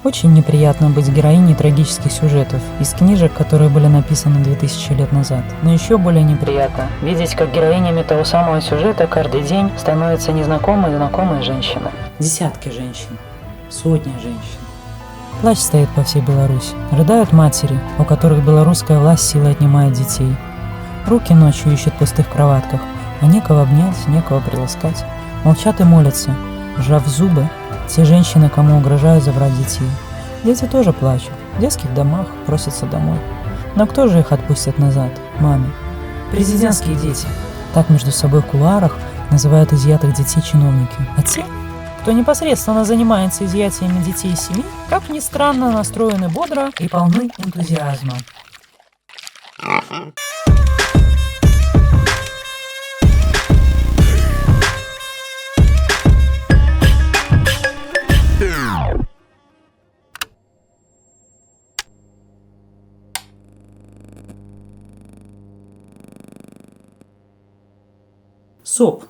Очень неприятно быть героиней трагических сюжетов из книжек, которые были написаны 2000 лет назад. Но еще более неприятно видеть, как героинями того самого сюжета каждый день становятся незнакомые и знакомые женщины. Десятки женщин, сотни женщин. Плач стоит по всей Беларуси. Рыдают матери, у которых белорусская власть силой отнимает детей. Руки ночью ищут в пустых кроватках, а некого обнять, некого приласкать. Молчат и молятся, сжав зубы, те женщины, кому угрожают забрать детей. Дети тоже плачут, в детских домах просятся домой. Но кто же их отпустит назад? Маме. Президентские дети. Так между собой в кулуарах называют изъятых детей чиновники. А те, кто непосредственно занимается изъятиями детей из семьи, как ни странно, настроены бодро и полны энтузиазма. СОП.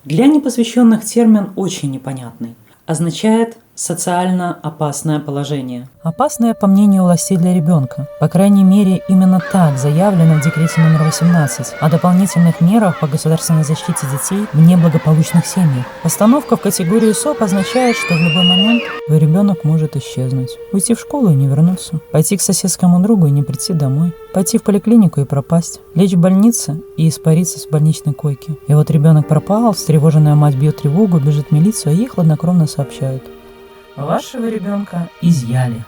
Для непосвященных термин очень непонятный. Означает социально опасное положение. Опасное, по мнению властей, для ребенка. По крайней мере, именно так заявлено в декрете номер 18 о дополнительных мерах по государственной защите детей в неблагополучных семьях. Постановка в категорию СОП означает, что в любой момент твой ребенок может исчезнуть. Уйти в школу и не вернуться. Пойти к соседскому другу и не прийти домой. Пойти в поликлинику и пропасть. Лечь в больнице и испариться с больничной койки. И вот ребенок пропал, встревоженная мать бьет тревогу, бежит в милицию, а ей хладнокровно сообщают: вашего ребенка изъяли.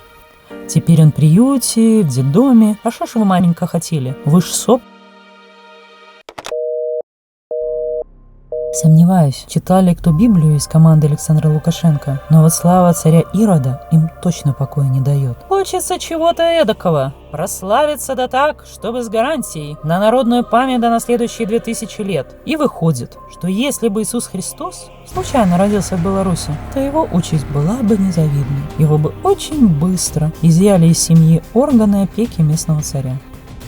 Теперь он в приюте, в детдоме. А что ж вы, маменька, хотели? Вы ж СОП. Сомневаюсь, читали кто Библию из команды Александра Лукашенко, но вот слава царя Ирода им точно покоя не дает. Хочется чего-то эдакого. Прославиться да так, чтобы с гарантией на народную память да на следующие 2000 лет. И выходит, что если бы Иисус Христос случайно родился в Беларуси, то его участь была бы незавидной. Его бы очень быстро изъяли из семьи органы опеки местного царя.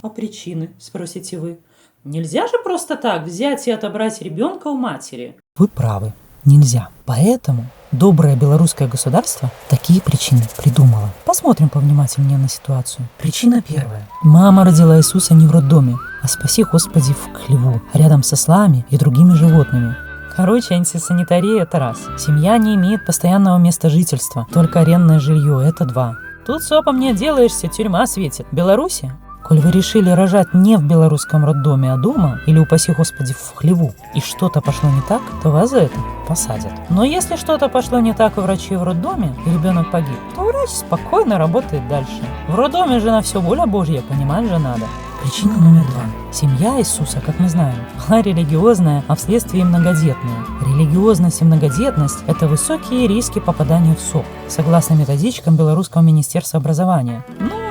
А причины, спросите вы? Нельзя же просто так взять и отобрать ребенка у матери. Вы правы, нельзя. Поэтому доброе белорусское государство такие причины придумало. Посмотрим повнимательнее на ситуацию. Причина первая. Мама родила Иисуса не в роддоме, а спаси Господи в хлеву, рядом со ослами и другими животными. Короче, антисанитария – это раз. Семья не имеет постоянного места жительства, только арендное жилье – это два. Тут СОПом не отделаешься, тюрьма светит. В Беларуси? Коль вы решили рожать не в белорусском роддоме, а дома, или, упаси Господи, в хлеву, и что-то пошло не так, то вас за это посадят. Но если что-то пошло не так у врачей в роддоме, и ребенок погиб, то врач спокойно работает дальше. В роддоме же на все воля Божья, понимать же надо. Причина номер два. Семья Иисуса, как мы знаем, была религиозная, а вследствие многодетная. Религиозность и многодетность – это высокие риски попадания в СОП, согласно методичкам Белорусского министерства образования.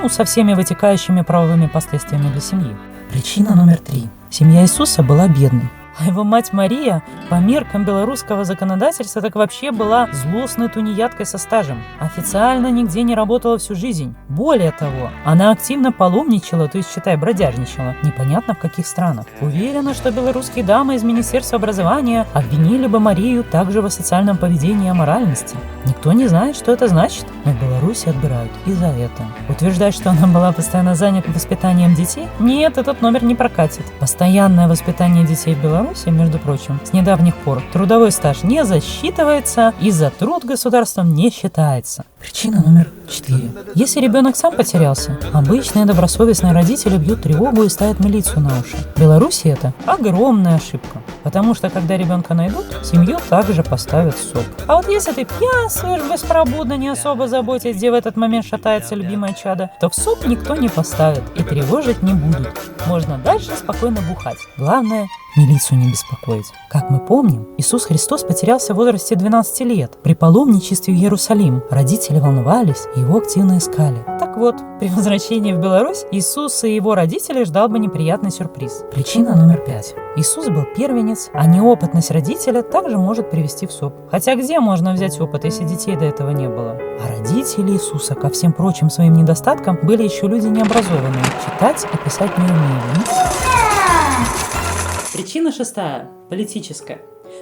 Со всеми вытекающими правовыми последствиями для семьи. Причина номер три. Семья Иисуса была бедной. А его мать Мария, по меркам белорусского законодательства, так вообще была злостной тунеядкой со стажем. Официально нигде не работала всю жизнь. Более того, она активно паломничала, то есть, считай, бродяжничала. Непонятно в каких странах. Уверена, что белорусские дамы из Министерства образования обвинили бы Марию также в асоциальном поведении и аморальности. Никто не знает, что это значит, но в Беларуси отбирают и за это. Утверждать, что она была постоянно занята воспитанием детей? Нет, этот номер не прокатит. Постоянное воспитание детей в Беларуси, между прочим, с недавних пор трудовой стаж не засчитывается и за труд государством не считается. Причина номер 4. Если ребенок сам потерялся, обычные добросовестные родители бьют тревогу и ставят милицию на уши. В Беларуси это огромная ошибка, потому что когда ребенка найдут, семью также поставят в СОП. А вот если ты пьянствуешь беспробудно, не особо заботясь, где в этот момент шатается любимое чадо, то в СОП никто не поставит и тревожить не будут. Можно дальше спокойно бухать. Главное, милицию не беспокоить. Как мы помним, Иисус Христос потерялся в возрасте 12 лет при паломничестве в Иерусалим. Родители волновались и его активно искали. Так вот, при возвращении в Беларусь Иисуса и его родителей ждал бы неприятный сюрприз. Причина номер 5. Иисус был первенец, а неопытность родителя также может привести в СОП. Хотя где можно взять опыт, если детей до этого не было? А родители Иисуса, ко всем прочим своим недостаткам, были еще люди необразованные. Читать и писать не умели. Причина 6. Политическая.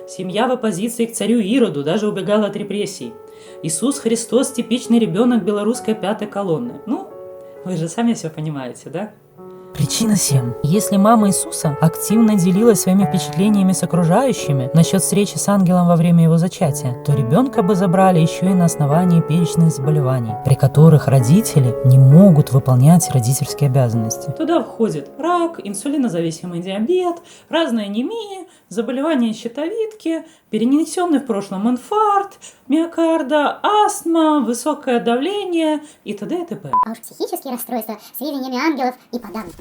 Семья в оппозиции к царю Ироду даже убегала от репрессий. Иисус Христос – типичный ребенок белорусской пятой колонны. Ну, вы же сами все понимаете, да? Причина 7. Если мама Иисуса активно делилась своими впечатлениями с окружающими насчет встречи с ангелом во время его зачатия, то ребенка бы забрали еще и на основании перечисленных заболеваний, при которых родители не могут выполнять родительские обязанности. Туда входит рак, инсулинозависимый диабет, разные анемии, заболевания щитовидки, перенесенный в прошлом инфаркт, миокарда, астма, высокое давление и т.д. и т.п. А уж психические расстройства с видениями ангелов и подавно.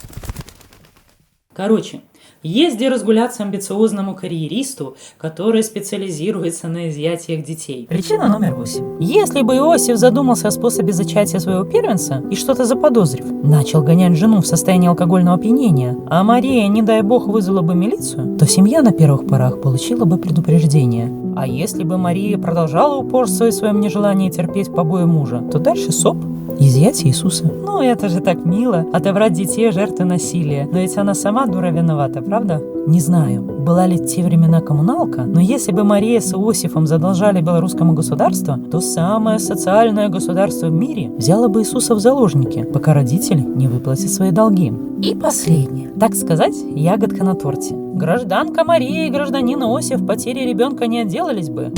Короче, есть где разгуляться амбициозному карьеристу, который специализируется на изъятиях детей. Причина номер 8. Если бы Иосиф задумался о способе зачатия своего первенца и что-то заподозрив, начал гонять жену в состоянии алкогольного опьянения, а Мария, не дай бог, вызвала бы милицию, то семья на первых порах получила бы предупреждение. А если бы Мария продолжала упорствовать в своем нежелании терпеть побои мужа, то дальше СОП. Изъятие Иисуса. Ну, это же так мило, отобрать детей жертвы насилия. Но ведь она сама дура виновата, правда? Не знаю, была ли в те времена коммуналка, но если бы Мария с Иосифом задолжали белорусскому государству, то самое социальное государство в мире взяло бы Иисуса в заложники, пока родители не выплатят свои долги. И последнее. Так сказать, ягодка на торте. Гражданка Мария и гражданин Иосиф потери ребенка не отделались бы.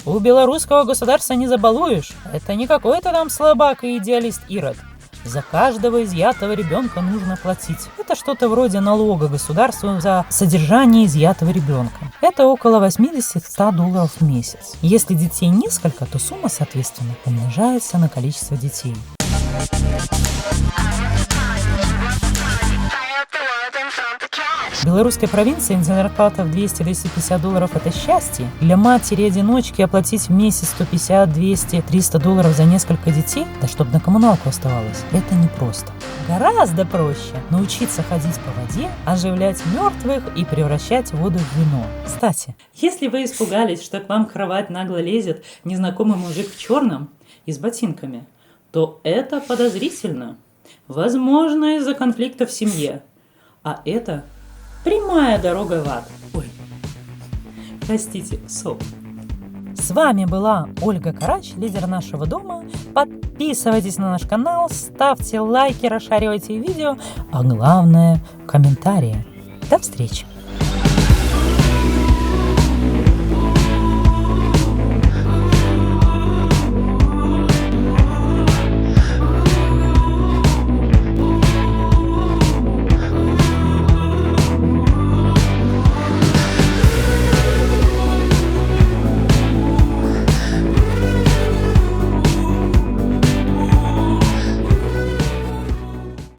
У белорусского государства не забалуешь. Это не какой-то там слабак и идеалист Ирод. За каждого изъятого ребенка нужно платить. Это что-то вроде налога государству за содержание изъятого ребенка. Это около 80-100 долларов в месяц. Если детей несколько, то сумма, соответственно, умножается на количество детей. В белорусской провинции зарплата в 200-250 долларов – это счастье. Для матери-одиночки оплатить в месяц 150, 200, 300 долларов за несколько детей, да чтобы на коммуналку оставалось, это непросто. Гораздо проще научиться ходить по воде, оживлять мертвых и превращать воду в вино. Кстати, если вы испугались, что к вам в кровать нагло лезет незнакомый мужик в черном и с ботинками, то это подозрительно. Возможно, из-за конфликта в семье. А это прямая дорога в ад. Ой, простите, СОП. С вами была Ольга Карач, лидер нашего дома. Подписывайтесь на наш канал, ставьте лайки, расшаривайте видео, а главное – комментарии. До встречи!